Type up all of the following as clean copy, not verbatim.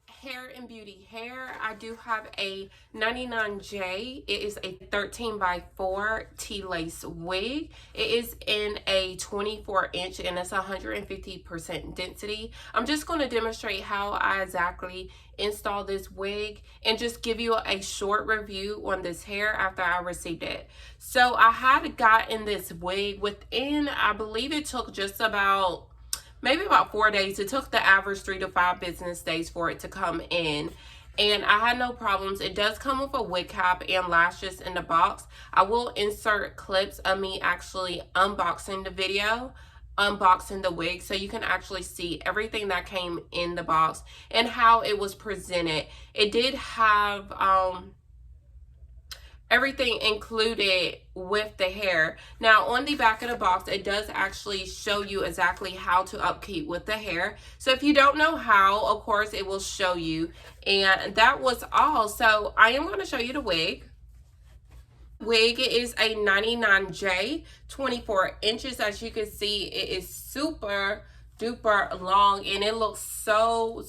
Hair and Beauty hair, I do have a 99J. It is a 13 by 4 T-lace wig. It is in a 24-inch and it's 150% density. I'm just going to demonstrate how I exactly install this wig and just give you a short review on this hair after I received it. So I had gotten this wig within, I believe it took just about maybe about 4 days. It took the average 3 to 5 business days for it to come in. And I had no problems. It does come with a wig cap and lashes in the box. I will insert clips of me actually unboxing the video, unboxing the wig, so you can actually see everything that came in the box and how it was presented. It did have everything included with the hair. Now on the back of the box, it does actually show you exactly how to upkeep with the hair. So if you don't know how, of course it will show you. And that was all. So I am going to show you the wig. Wig is a 99J, 24 inches. As you can see, it is super duper long and it looks so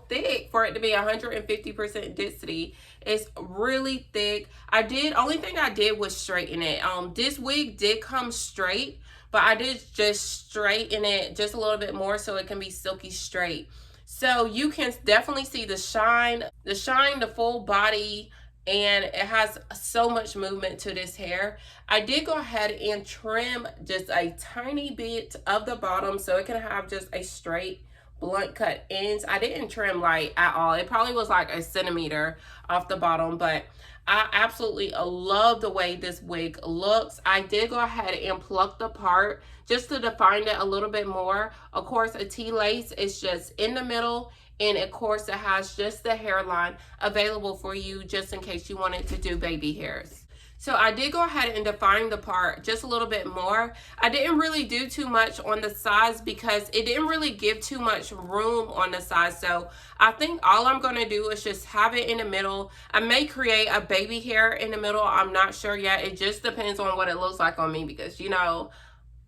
thick for it to be 150% density. It's really thick. Only thing I did was straighten it. This wig did come straight, but I did just straighten it just a little bit more so it can be silky straight. So you can definitely see the shine, the full body, and it has so much movement to this hair. I did go ahead and trim just a tiny bit of the bottom so it can have just a straight blunt cut ends. I didn't trim like at all. It probably was like a centimeter off the bottom, but I absolutely love the way this wig looks. I did go ahead and pluck the part just to define it a little bit more. Of course, a T-lace is just in the middle, and of course it has just the hairline available for you just in case you wanted to do baby hairs. So I did go ahead and define the part just a little bit more. I didn't really do too much on the sides because it didn't really give too much room on the sides. So I think all I'm going to do is just have it in the middle. I may create a baby hair in the middle. I'm not sure yet. It just depends on what it looks like on me because, you know,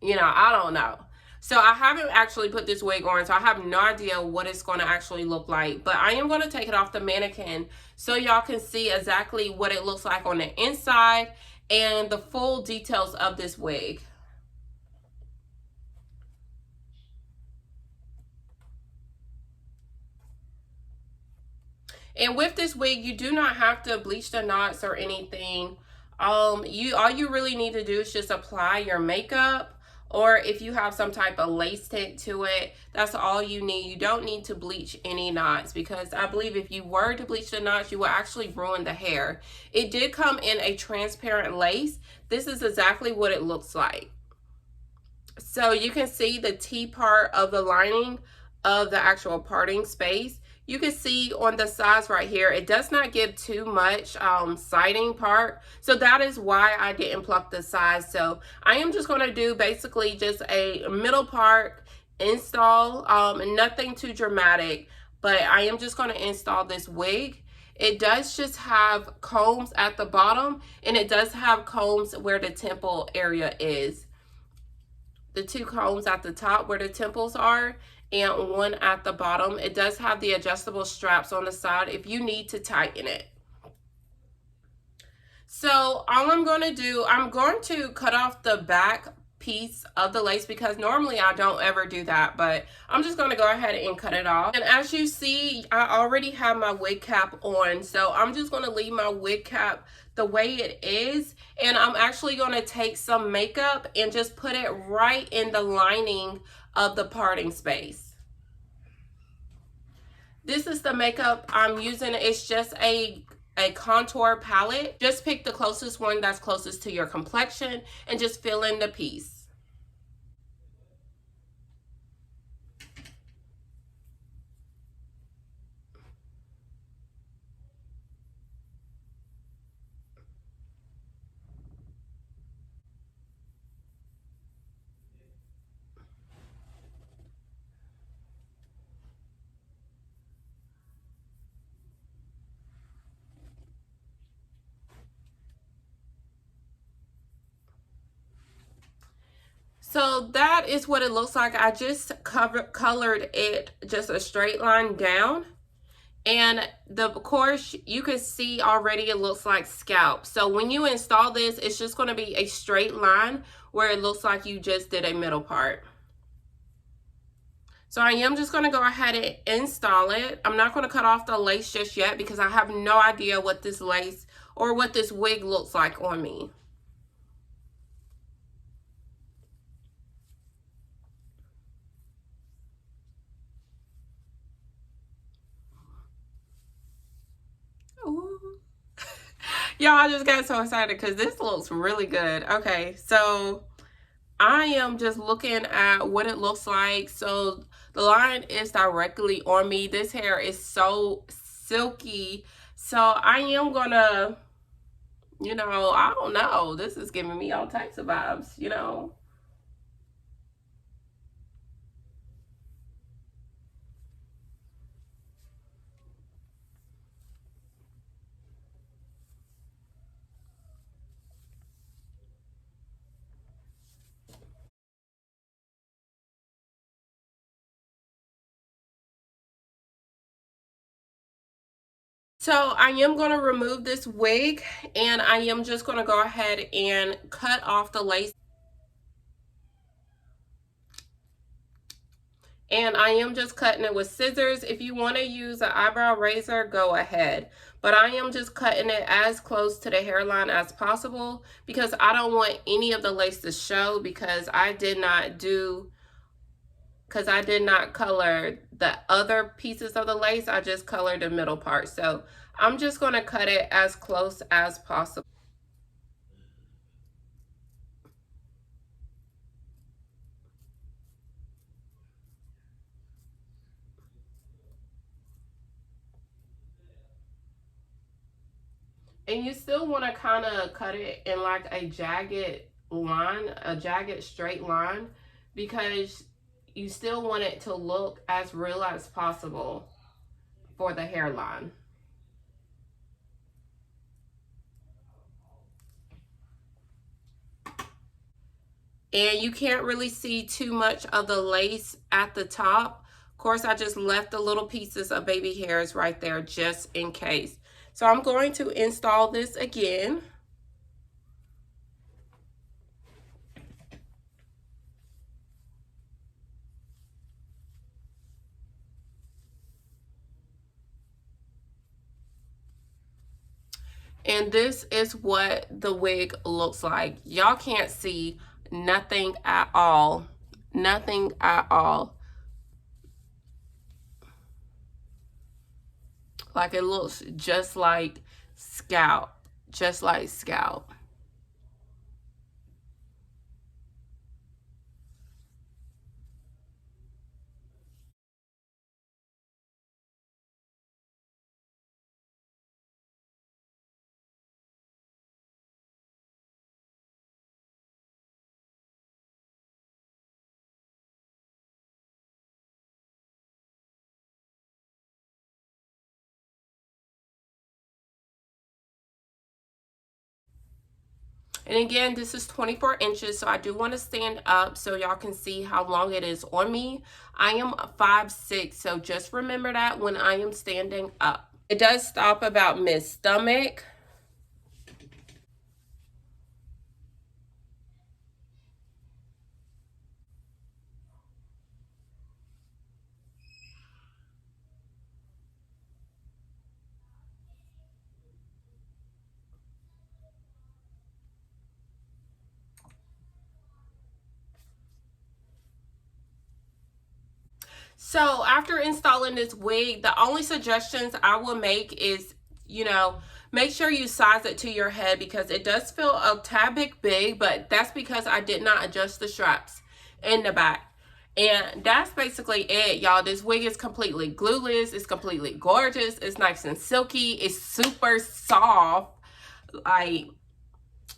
I don't know. So I haven't actually put this wig on, so I have no idea what it's going to actually look like. But I am going to take it off the mannequin so y'all can see exactly what it looks like on the inside and the full details of this wig. And with this wig, you do not have to bleach the knots or anything. All you really need to do is just apply your makeup, or if you have some type of lace tint to it, that's all you need. You don't need to bleach any knots because I believe if you were to bleach the knots, you will actually ruin the hair. It did come in a transparent lace. This is exactly what it looks like. So you can see the T part of the lining of the actual parting space. You can see on the sides right here, it does not give too much siding part. So that is why I didn't pluck the sides. So I am just going to do basically just a middle part install, nothing too dramatic, but I am just going to install this wig. It does just have combs at the bottom, and it does have combs where the temple area is. The 2 combs at the top where the temples are, and 1 at the bottom. It does have the adjustable straps on the side if you need to tighten it. So all I'm going to do, I'm going to cut off the back piece of the lace because normally I don't ever do that, but I'm just going to go ahead and cut it off. And as you see, I already have my wig cap on, so I'm just going to leave my wig cap the way it is, and I'm actually going to take some makeup and just put it right in the lining of the parting space. This is the makeup I'm using. It's just a contour palette. Just pick the closest one that's closest to your complexion and just fill in the piece. So that is what it looks like. I just colored it just a straight line down. And of course, you can see already it looks like scalp. So when you install this, it's just going to be a straight line where it looks like you just did a middle part. So I am just going to go ahead and install it. I'm not going to cut off the lace just yet because I have no idea what this lace or what this wig looks like on me. Y'all, I just got so excited because this looks really good. Okay, so I am just looking at what it looks like. So the line is directly on me. This hair is so silky. So I am gonna, you know, I don't know. This is giving me all types of vibes, you know. So I am going to remove this wig and I am just going to go ahead and cut off the lace. And I am just cutting it with scissors. If you want to use an eyebrow razor, go ahead. But I am just cutting it as close to the hairline as possible because I don't want any of the lace to show because I did not color the other pieces of the lace. I just colored the middle part. So I'm just going to cut it as close as possible. And you still want to kind of cut it in like a jagged line, a jagged straight line, because you still want it to look as real as possible for the hairline. And you can't really see too much of the lace at the top. Of course, I just left the little pieces of baby hairs right there just in case. So I'm going to install this again. And this is what the wig looks like. Y'all can't see nothing at all. Nothing at all. Like it looks just like scalp. Just like scalp. And again, this is 24 inches, so I do want to stand up so y'all can see how long it is on me. I am 5'6", so just remember that when I am standing up. It does stop about mid-stomach. So after installing this wig, the only suggestions I will make is, you know, make sure you size it to your head because it does feel a tad bit big, but that's because I did not adjust the straps in the back. And that's basically it, y'all. This wig is completely glueless. It's completely gorgeous. It's nice and silky. It's super soft. Like,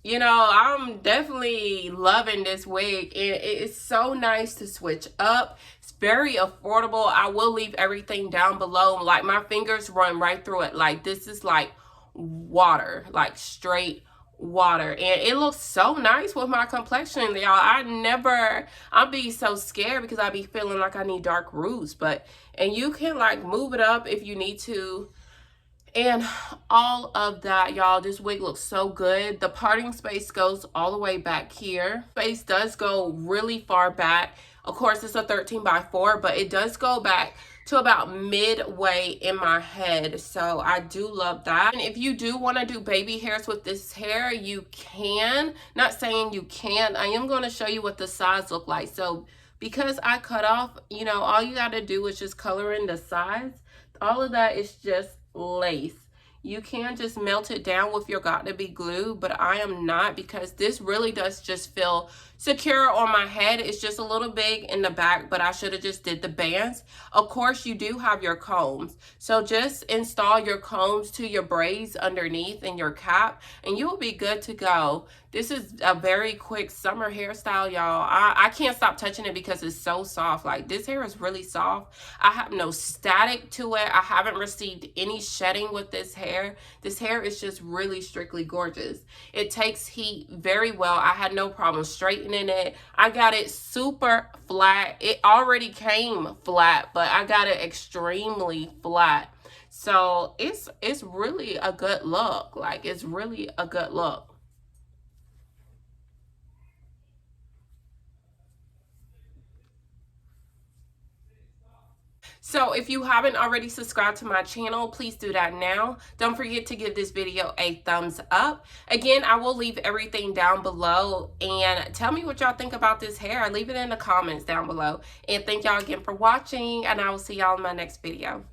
you know, I'm definitely loving this wig. It is so nice to switch up. It's very affordable. I will leave everything down below. Like, my fingers run right through it. Like, this is like water, like straight water, and it looks so nice with my complexion, y'all. I'll be so scared because I be feeling like I need dark roots, and you can like move it up if you need to. And all of that, y'all, this wig looks so good. The parting space goes all the way back here. Space does go really far back. Of course, it's a 13x4, but it does go back to about midway in my head. So I do love that. And if you do want to do baby hairs with this hair, you can. Not saying you can't. I am going to show you what the sides look like. So because I cut off, you know, all you got to do is just color in the sides. All of that is just lace. You can just melt it down with your got-to-be glue, but I am not, because this really does just feel secure on my head. It's just a little big in the back, but I should have just did the bands. Of course, you do have your combs, so just install your combs to your braids underneath and your cap, and you will be good to go. This is a very quick summer hairstyle, y'all. I can't stop touching it because it's so soft. Like, this hair is really soft. I have no static to it. I haven't received any shedding with this hair. This hair is just really strictly gorgeous. It takes heat very well. I had no problem straightening it. I got it super flat. It already came flat, but I got it extremely flat. So it's really a good look. Like, it's really a good look. So if you haven't already subscribed to my channel, please do that now. Don't forget to give this video a thumbs up. Again, I will leave everything down below, and tell me what y'all think about this hair. Leave it in the comments down below. And thank y'all again for watching, and I will see y'all in my next video.